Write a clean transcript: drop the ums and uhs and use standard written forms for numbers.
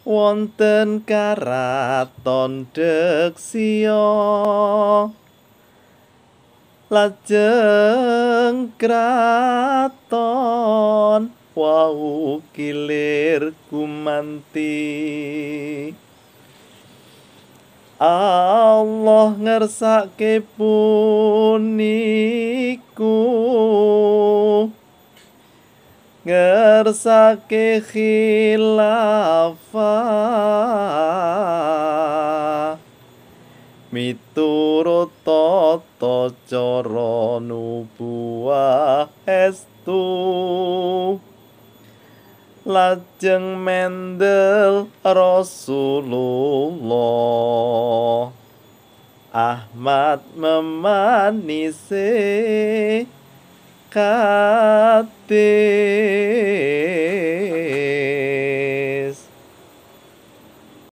wonten karaton Deksya lajeng kraton wau kilir gumanti. Allah ngersake puniku ngersake khilafah miturut tata cara nubuwah estu lajeng mendel Rasulullah Ahmad memanise kate